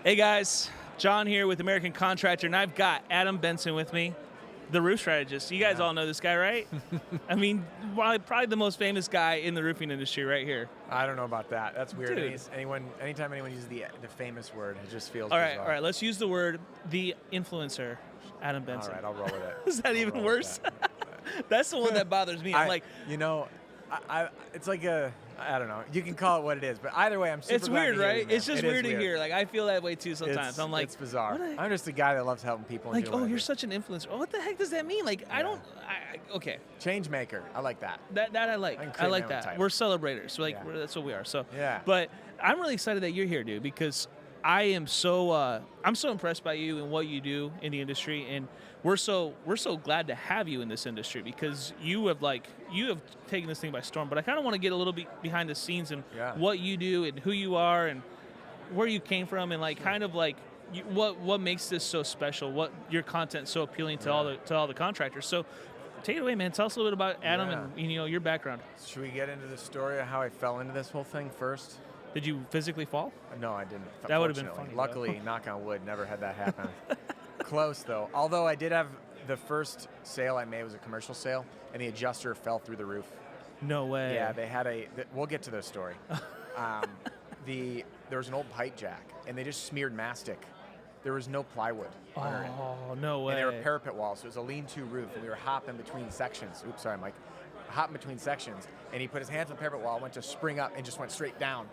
Hey guys, John here with American Contractor, and I've got Adam Bensman with me, the Roof Strategist. You guys all know this guy, right? I mean, probably the most famous guy in the roofing industry right here. I don't know about that. That's weird. Dude. Anytime anyone uses the famous word, it just feels All bizarre. right, let's use the word, the influencer, Adam Bensman. All right, I'll roll with it. Is that I'll even roll worse? with that. That's the one that bothers me. I'm like, it's like I don't know. You can call it what it is, but either way, I'm super it's glad weird, to hear right? you, man. It's just It is weird to hear. Like, I feel that way too sometimes. I'm like, it's bizarre. what I'm just a guy that loves helping people. like, and doing oh, what I you're do. such an influencer. Oh, what the heck does that mean? Like, okay. Change maker. I like that. That I like. I can I create like my own that. title. We're celebrators. So, like, Yeah. that's what we are. So, Yeah. But I'm really excited that you're here, dude, because I am so I'm so impressed by you and what you do in the industry, and we're so glad to have you in this industry because you have taken this thing by storm. But I kind of want to get a little bit behind the scenes and what you do and who you are and where you came from and what makes this so special, what your content so appealing to all the contractors. So take it away, man. Tell us a little bit about Adam and your background. Should we get into the story of how I fell into this whole thing first? Did you physically fall? No, I didn't. That would have been fortunately. funny. Luckily, knock on wood, never had that happen. Close though. Although I did have the first sale I made was a commercial sale, and the adjuster fell through the roof. No way. Yeah, they had we'll get to this story. There was an old pipe jack, and they just smeared mastic. There was no plywood under it. Oh, no way. And they were parapet walls, so it was a lean-to roof, and we were hopping between sections. Oops, sorry, Mike. Hopping between sections, and he put his hands on the parapet wall, went to spring up, and just went straight down.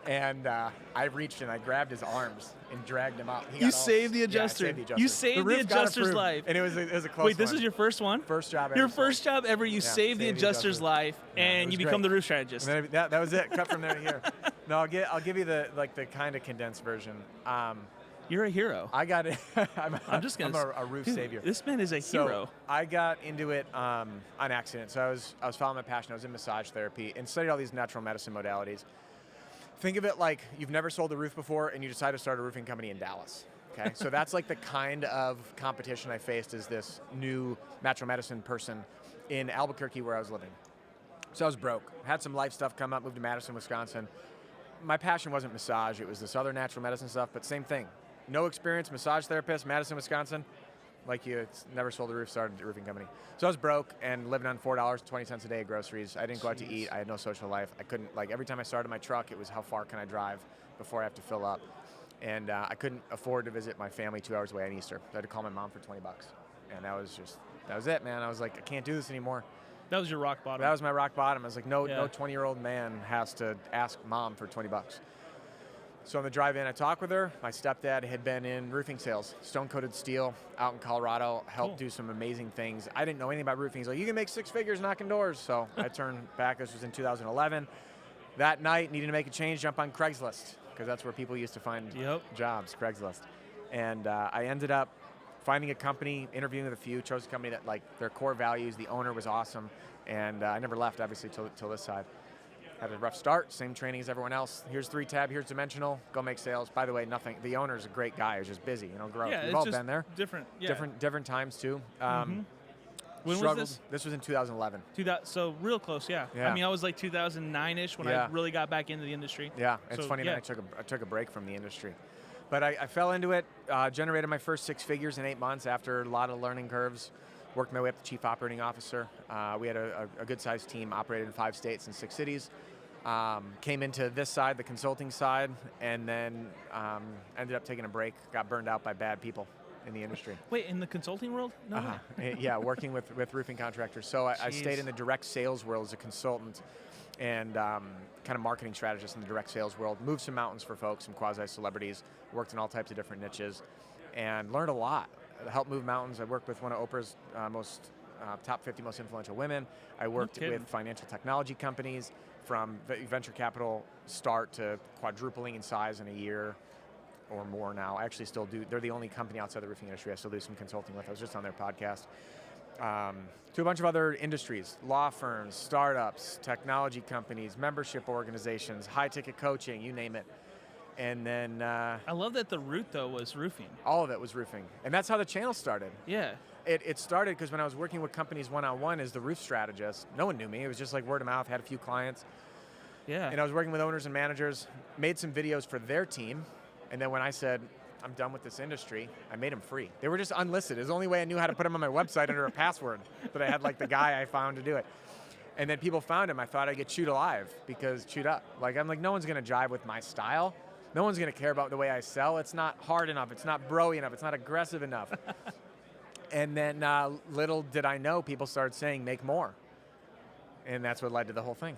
And I reached and I grabbed his arms and dragged him out. You saved the adjuster. Yeah, I saved the adjuster. You saved the adjuster's life. And it was a close Wait, this one. is your first one? First job ever. Your first job ever, you saved the adjuster's life, and you become the roof strategist. And then that was it. Cut from there to here. No, I'll give you the kind of condensed version. You're a hero. I got it. I'm a roof dude, savior. This man is a hero. I got into it on accident. So I was following my passion. I was in massage therapy and studied all these natural medicine modalities. Think of it like you've never sold a roof before and you decide to start a roofing company in Dallas. Okay, so that's like the kind of competition I faced as this new natural medicine person in Albuquerque where I was living. So I was broke. Had some life stuff come up, moved to Madison, Wisconsin. My passion wasn't massage, it was this other natural medicine stuff, but same thing. No experience, massage therapist, Madison, Wisconsin. Like you, it's never sold a roof, started a roofing company. So I was broke and living on $4.20 a day of groceries. I didn't go out to eat. I had no social life. I couldn't, every time I started my truck, it was how far can I drive before I have to fill up. And I couldn't afford to visit my family 2 hours away on Easter. So I had to call my mom for $20. And that was it, man. I was like, I can't do this anymore. That was your rock bottom. That was my rock bottom. I was like, no 20-year-old man has to ask mom for $20. So on the drive in, I talked with her. My stepdad had been in roofing sales, stone-coated steel out in Colorado, helped do some amazing things. I didn't know anything about roofing. He's like, you can make six figures knocking doors. So I turned back. This was in 2011. That night, needing to make a change, jump on Craigslist, because that's where people used to find jobs, Craigslist. And I ended up finding a company, interviewing with a few, chose a company that, their core values, the owner was awesome, and I never left, obviously, till this side. Had a rough start, same training as everyone else. Here's 3-tab, here's dimensional, go make sales. By the way, nothing. The owner's a great guy, he's just busy, growth. Yeah, We've all been there. Different times too. When struggled. was this? This was in 2011. So real close, yeah. I mean, I was like 2009-ish when I really got back into the industry. Yeah, it's funny, man, I took a break from the industry. But I fell into it, generated my first 6 figures in 8 months after a lot of learning curves. Worked my way up to chief operating officer. We had a good-sized team, operated in 5 states and 6 cities. Came into this side, the consulting side, and then ended up taking a break. Got burned out by bad people in the industry. Wait, in the consulting world? No. Yeah, working with roofing contractors. So I stayed in the direct sales world as a consultant and kind of marketing strategist in the direct sales world. Moved some mountains for folks, some quasi-celebrities. Worked in all types of different niches and learned a lot. Helped move mountains. I worked with one of Oprah's top 50 most influential women. I worked with financial technology companies from venture capital start to quadrupling in size in a year or more now. I actually still do. They're the only company outside the roofing industry I still do some consulting with. I was just on their podcast. To a bunch of other industries, law firms, startups, technology companies, membership organizations, high-ticket coaching, you name it. And then... I love that the root, though, was roofing. All of it was roofing. And that's how the channel started. Yeah. It started because when I was working with companies one-on-one as the roof strategist, no one knew me. It was just like word of mouth, had a few clients. Yeah. And I was working with owners and managers, made some videos for their team, And then when I said, I'm done with this industry, I made them free. They were just unlisted. It was the only way I knew how to put them on my website under a password, that I had like the guy I found to do it. And then people found him. I thought I'd get chewed alive because chewed up. Like, I'm like, no one's going to jive with my style. No one's going to care about the way I sell. It's not hard enough. It's not bro-y enough. It's not aggressive enough. And then little did I know, people started saying, make more. And that's what led to the whole thing.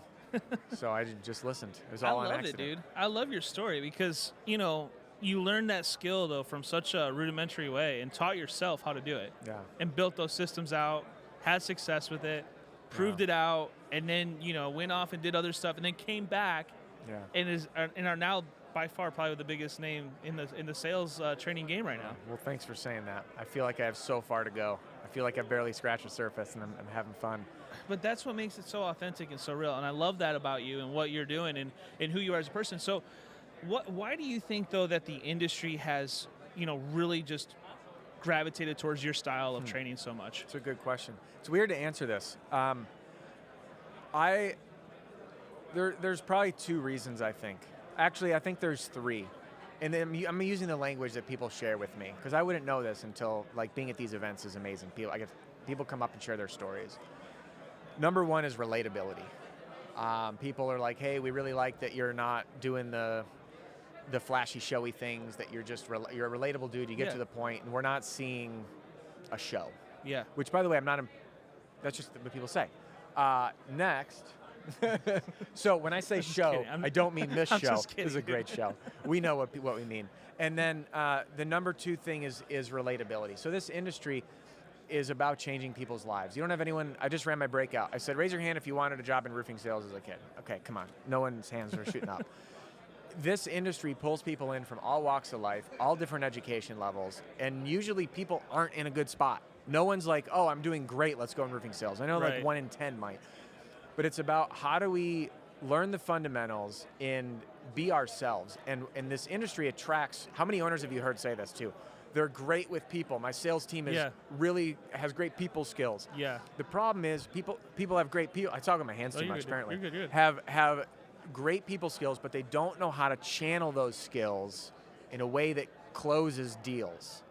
So I just listened. It was all on accident. I love it, dude. I love your story because, you know, you learned that skill, though, from such a rudimentary way and taught yourself how to do it. Yeah. And built those systems out, had success with it, proved it out, and then, you know, went off and did other stuff and then came back and are now by far probably the biggest name in the sales training game right now. Well, thanks for saying that. I feel like I have so far to go. I feel like I've barely scratched the surface, and I'm having fun. But that's what makes it so authentic and so real, and I love that about you and what you're doing and who you are as a person. So why do you think, though, that the industry has, you know, really just gravitated towards your style of training so much? It's a good question. It's weird to answer this. There's probably two reasons, I think. Actually, I think there's three. And then I'm using the language that people share with me, because I wouldn't know this until, like, being at these events is amazing. People come up and share their stories. Number one is relatability. People are like, hey, we really like that you're not doing the flashy, showy things, that you're just, you're a relatable dude, you get to the point, and we're not seeing a show. Yeah. Which, by the way, that's just what people say. Next, so when I say show, I don't mean this show. This is a great show. We know what we mean. And then the number two thing is relatability. So this industry is about changing people's lives. You don't have anyone, I just ran my breakout. I said, raise your hand if you wanted a job in roofing sales as a kid. Okay, come on. No one's hands are shooting up. This industry pulls people in from all walks of life, all different education levels, and usually people aren't in a good spot. No one's like, oh, I'm doing great, let's go in roofing sales. I know like 1 in 10 might. But it's about how do we learn the fundamentals and be ourselves. And this industry attracts, how many owners have you heard say this too? They're great with people. My sales team really has great people skills. Yeah. The problem is people have great people. I talk with my hands too much, apparently. You're good. Have great people skills, but they don't know how to channel those skills in a way that closes deals.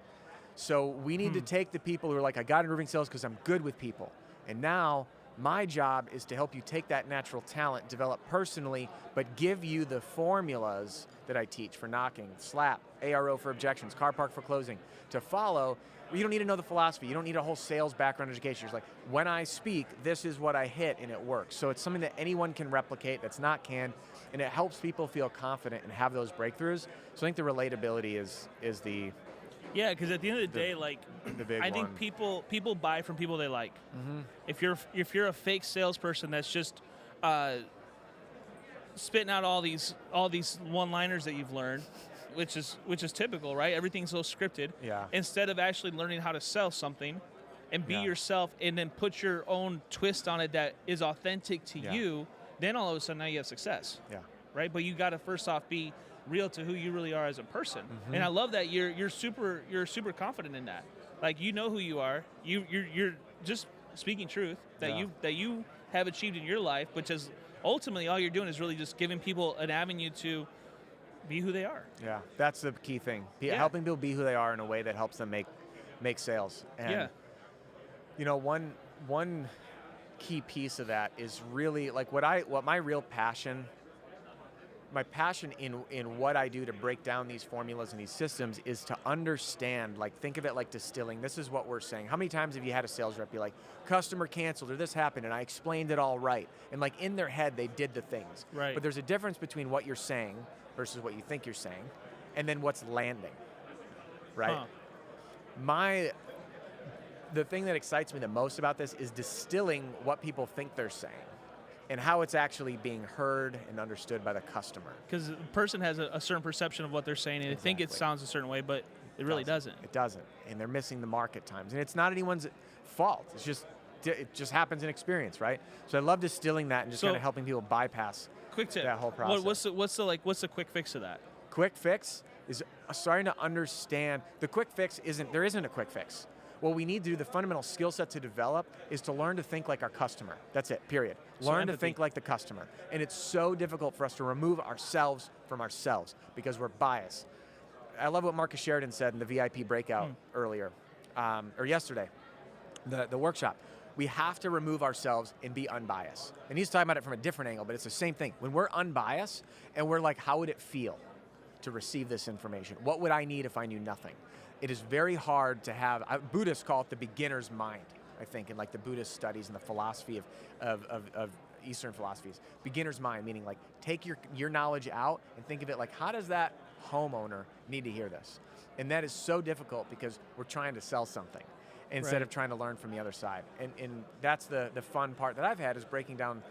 So we need to take the people who are like, I got in roofing sales because I'm good with people. And now my job is to help you take that natural talent, develop personally, but give you the formulas that I teach for knocking, slap, ARO for objections, car park for closing, to follow. You don't need to know the philosophy. You don't need a whole sales background education. You're like, when I speak, this is what I hit, and it works. So it's something that anyone can replicate that's not canned, and it helps people feel confident and have those breakthroughs. So I think the relatability is the... Yeah, because at the end of the day, like, I think people buy from people they like. Mm-hmm. If you're a fake salesperson that's just spitting out all these one-liners that you've learned, which is typical, right? Everything's so scripted. Yeah. Instead of actually learning how to sell something and be yourself, and then put your own twist on it that is authentic to you, then all of a sudden now you have success. Yeah. Right. But you got to first off be real to who you really are as a person. Mm-hmm. And I love that you're super confident in that. Like, you know who you are. You're just speaking truth that you have achieved in your life, which is ultimately all you're doing is really just giving people an avenue to be who they are. Yeah, that's the key thing. Helping people be who they are in a way that helps them make sales. And you know, one key piece of that is really like what my real passion. My passion in what I do to break down these formulas and these systems is to understand, like, think of it like distilling. This is what we're saying. How many times have you had a sales rep be like, customer canceled or this happened and I explained it all right? And like in their head, they did the things. Right. But there's a difference between what you're saying versus what you think you're saying and then what's landing, right? The thing that excites me the most about this is distilling what people think they're saying and how it's actually being heard and understood by the customer. Because the person has a certain perception of what they're saying, and they think it sounds a certain way, but it really doesn't. It doesn't, and they're missing the mark at times. And it's not anyone's fault. It just happens in experience, right? So I love distilling that and just kind of helping people bypass that whole process. What's the quick fix of that? Quick fix is starting to understand. The quick fix there isn't a quick fix. What we need to do, the fundamental skill set to develop, is to learn to think like our customer. That's it, period. Learn to think like the customer. And it's so difficult for us to remove ourselves from ourselves because we're biased. I love what Marcus Sheridan said in the VIP breakout earlier, or yesterday, the workshop. We have to remove ourselves and be unbiased. And he's talking about it from a different angle, but it's the same thing. When we're unbiased and we're like, how would it feel to receive this information? What would I need if I knew nothing? It is very hard to have, Buddhists call it the beginner's mind, I think, in like the Buddhist studies and the philosophy of Eastern philosophies. Beginner's mind, meaning like take your knowledge out and think of it like, how does that homeowner need to hear this? And that is so difficult because we're trying to sell something instead of trying to learn from the other side. And that's the fun part that I've had, is breaking down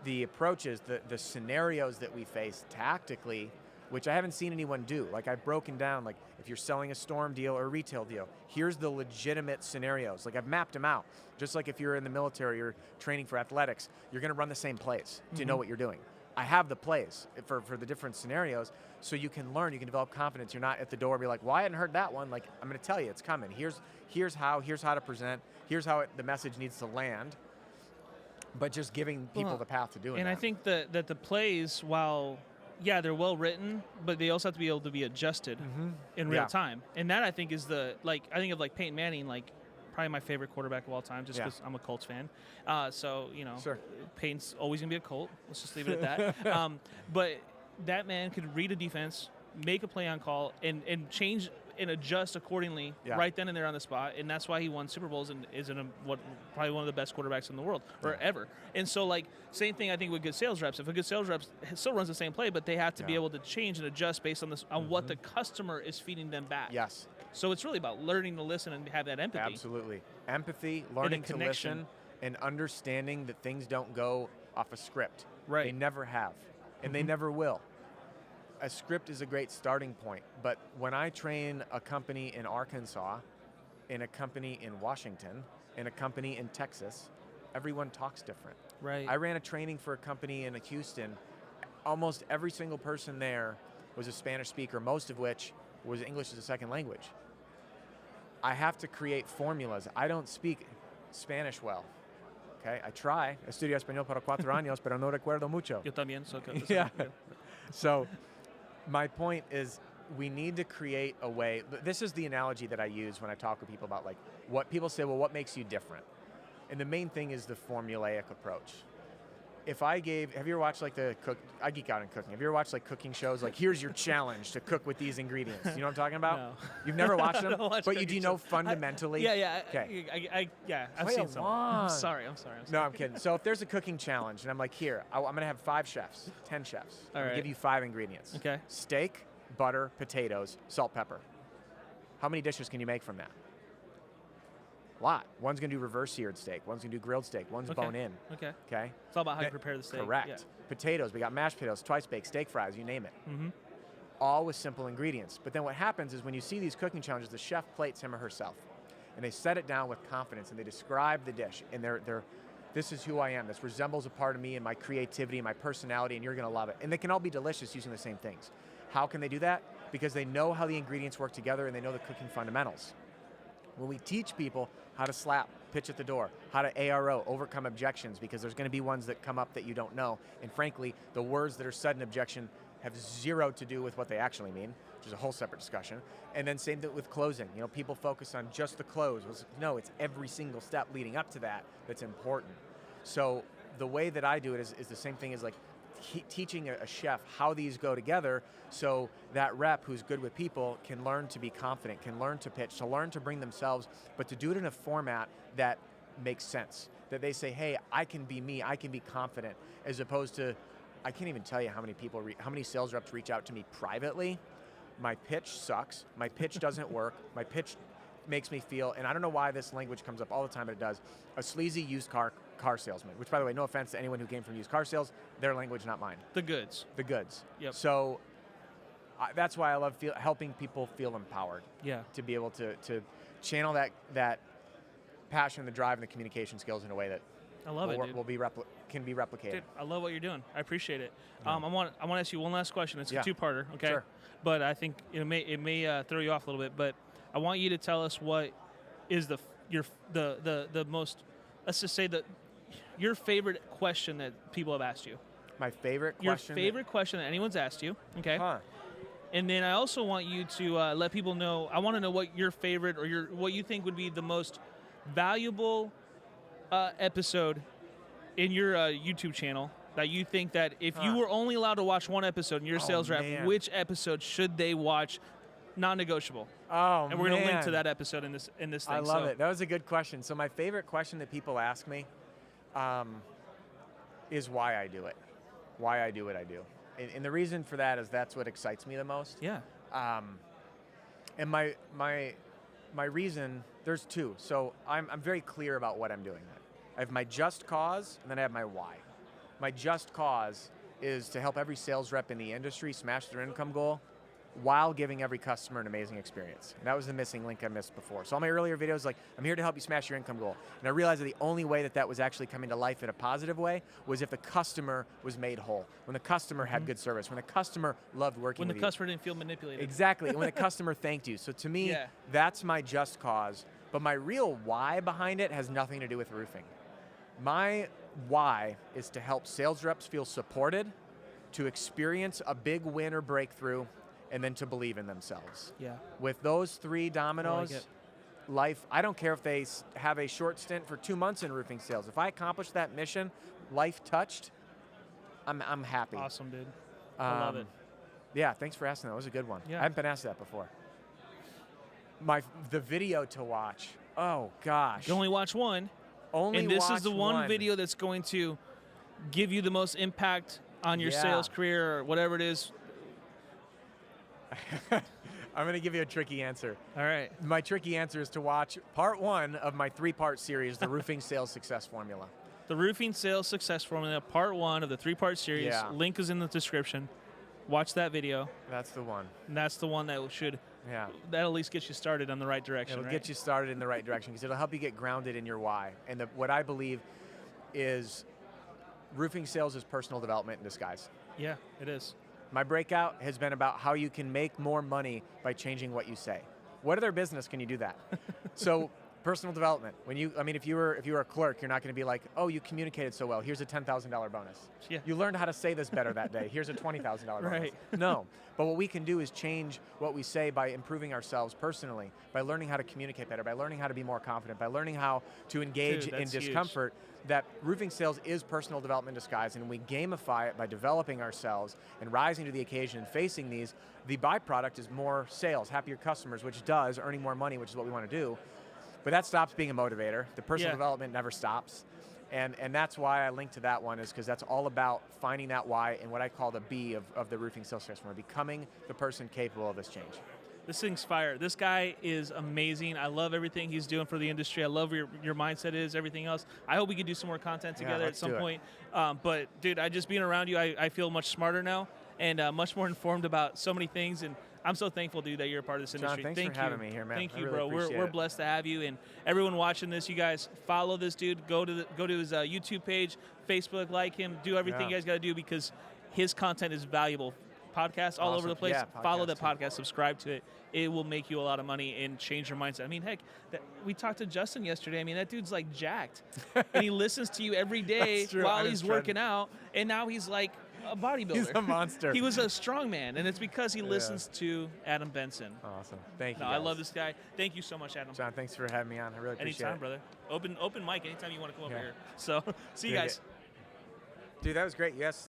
the approaches, the scenarios that we face tactically, which I haven't seen anyone do. Like, I've broken down, like, if you're selling a storm deal or a retail deal, here's the legitimate scenarios. Like, I've mapped them out. Just like if you're in the military or training for athletics, you're gonna run the same plays to know what you're doing. I have the plays for the different scenarios, so you can learn, you can develop confidence. You're not at the door and be like, well, I hadn't heard that one. Like, I'm gonna tell you, it's coming. Here's how to present, here's how the message needs to land, but just giving people the path to doing that. And I think that the plays, while, yeah, they're well written, but they also have to be able to be adjusted in real time. And that, I think, is I think of like Peyton Manning, like probably my favorite quarterback of all time, just because I'm a Colts fan. So, you know, Peyton's always going to be a Colt. Let's just leave it at that. But that man could read a defense, make a play on call, and change and adjust accordingly right then and there on the spot. And that's why he won Super Bowls and is probably one of the best quarterbacks in the world or ever. And so, like, same thing I think with good sales reps. If a good sales rep still runs the same play, but they have to be able to change and adjust based on on what the customer is feeding them back. Yes. So it's really about learning to listen and have that empathy. Absolutely. Empathy, learning to listen, and understanding that things don't go off a script. Right. They never have, and they never will. A script is a great starting point, but when I train a company in Arkansas, in a company in Washington, in a company in Texas, everyone talks different. Right. I ran a training for a company in Houston. Almost every single person there was a Spanish speaker, most of which was English as a second language. I have to create formulas. I don't speak Spanish well. Okay, I try. Estudio español para 4 años, pero no recuerdo mucho. Yo también. Yeah. So my point is, we need to create a way. This is the analogy that I use when I talk with people about, like, what people say, well, what makes you different? And the main thing is the formulaic approach. If I have you ever watched like I geek out in cooking. Have you ever watched like cooking shows? Like, here's your challenge to cook with these ingredients. You know what I'm talking about? No. You've never watched them? But do you know fundamentally? Okay. I've seen some. I'm sorry. No, I'm kidding. So if there's a cooking challenge, and I'm like, here, I'm going to have 5 chefs, 10 chefs. I'm going to give you 5 ingredients. Okay. Steak, butter, potatoes, salt, pepper. How many dishes can you make from that? A lot. One's going to do reverse seared steak. One's going to do grilled steak. One's bone in. Okay. Okay. It's all about how you prepare the steak. Correct. Yeah. Potatoes. We got mashed potatoes, twice baked, steak fries, you name it. All with simple ingredients. But then what happens is when you see these cooking challenges, the chef plates him or herself, and they set it down with confidence, and they describe the dish, and this is who I am. This resembles a part of me and my creativity and my personality, and you're going to love it. And they can all be delicious using the same things. How can they do that? Because they know how the ingredients work together, and they know the cooking fundamentals. When we teach people how to slap, pitch at the door, how to ARO, overcome objections, because there's going to be ones that come up that you don't know. And frankly, the words that are said in objection have zero to do with what they actually mean, which is a whole separate discussion. And then same thing with closing. You know, people focus on just the close. No, it's every single step leading up to that that's important. So the way that I do it is the same thing as like teaching a chef how these go together, so that rep who's good with people can learn to be confident, can learn to pitch, to learn to bring themselves, but to do it in a format that makes sense. That they say, hey, I can be me, I can be confident, as opposed to, I can't even tell you how many sales reps reach out to me privately. My pitch sucks, my pitch doesn't work, my pitch makes me feel, and I don't know why this language comes up all the time, but it does, a sleazy used car salesman, which, by the way, no offense to anyone who came from used car sales, their language, not mine. The goods. The goods. Yep. So that's why I love helping people feel empowered. Yeah. To be able to channel that passion, the drive, and the communication skills in a way that I love can be replicated. Dude, I love what you're doing. I appreciate it. I want to ask you one last question. It's a two-parter, okay? Sure. But I think it may throw you off a little bit. But I want you to tell us what is the most, let's just say your favorite question that people have asked you. My favorite question? Your favorite question that anyone's asked you, okay? Huh. And then I also want you to let people know. I want to know what your favorite or what you think would be the most valuable episode in your YouTube channel that you think that if you were only allowed to watch one episode in your sales rep, man. which episode should they watch? Non-negotiable. Oh, and we're going to link to that episode in this thing. I love it. That was a good question. So my favorite question that people ask me is why I do it. Why I do what I do. And the reason for that is that's what excites me the most. Yeah. And my reason, there's two. So I'm very clear about what I'm doing. I have my just cause, and then I have my why. My just cause is to help every sales rep in the industry smash their income goal while giving every customer an amazing experience. And that was the missing link I missed before. So all my earlier videos, like, I'm here to help you smash your income goal. And I realized that the only way that was actually coming to life in a positive way was if the customer was made whole, when the customer had good service, when the customer loved working with you. When the customer didn't feel manipulated. Exactly, and when the customer thanked you. So to me, that's my just cause. But my real why behind it has nothing to do with roofing. My why is to help sales reps feel supported, to experience a big win or breakthrough, and then to believe in themselves. Yeah. With those three dominoes, life, I don't care if they have a short stint for 2 months in roofing sales. If I accomplish that mission, life touched, I'm happy. Awesome, dude. I love it. Yeah, thanks for asking that. That was a good one. Yeah. I haven't been asked that before. The video to watch. Oh, gosh. You only watch one. Only and this watch is the one video that's going to give you the most impact on your sales career or whatever it is. I'm going to give you a tricky answer. All right. My tricky answer is to watch part 1 of my 3-part series, The Roofing Sales Success Formula. The Roofing Sales Success Formula, part 1 of the 3-part series. Yeah. Link is in the description. Watch that video. That's the one. And that's the one that should, that'll at least get you started on the right direction. It'll get you started in the right direction because it'll help you get grounded in your why. And what I believe is roofing sales is personal development in disguise. Yeah, it is. My breakout has been about how you can make more money by changing what you say. What other business can you do that? So personal development. If you were a clerk, you're not going to be like, oh, you communicated so well. Here's a $10,000 bonus. Yeah. You learned how to say this better that day. Here's a $20,000 bonus. Right. No. But what we can do is change what we say by improving ourselves personally, by learning how to communicate better, by learning how to be more confident, by learning how to engage in discomfort. That roofing sales is personal development in disguise, and we gamify it by developing ourselves and rising to the occasion and facing these. The byproduct is more sales, happier customers, which does earning more money, which is what we want to do. But that stops being a motivator. The personal development never stops. And that's why I link to that one, is because that's all about finding that why and what I call the B of the roofing sales success formula, becoming the person capable of this change. This thing's fire. This guy is amazing. I love everything he's doing for the industry. I love your mindset is, everything else. I hope we can do some more content together at some point. But dude, just being around you, I feel much smarter now and much more informed about so many things. And I'm so thankful, dude, that you're a part of this industry. John, thanks for having me here, man. Thank you, really bro. We're blessed to have you. And everyone watching this, you guys follow this dude. Go to his YouTube page, Facebook, like him, do everything you guys got to do because his content is valuable. Podcast all over the place. Follow that podcast. Subscribe to it. It will make you a lot of money and change your mindset. I mean, heck, we talked to Justin yesterday. I mean, that dude's like jacked, and he listens to you every day while he's working out. And now he's like a bodybuilder. He's a monster. He was a strong man, and it's because he listens to Adam Benson. Awesome. Thank you. I love this guy. Thank you so much, Adam. John, thanks for having me on. I really appreciate it. Anytime, brother. Open mic anytime you want to come over here. So see you guys. Dude, that was great. Yes.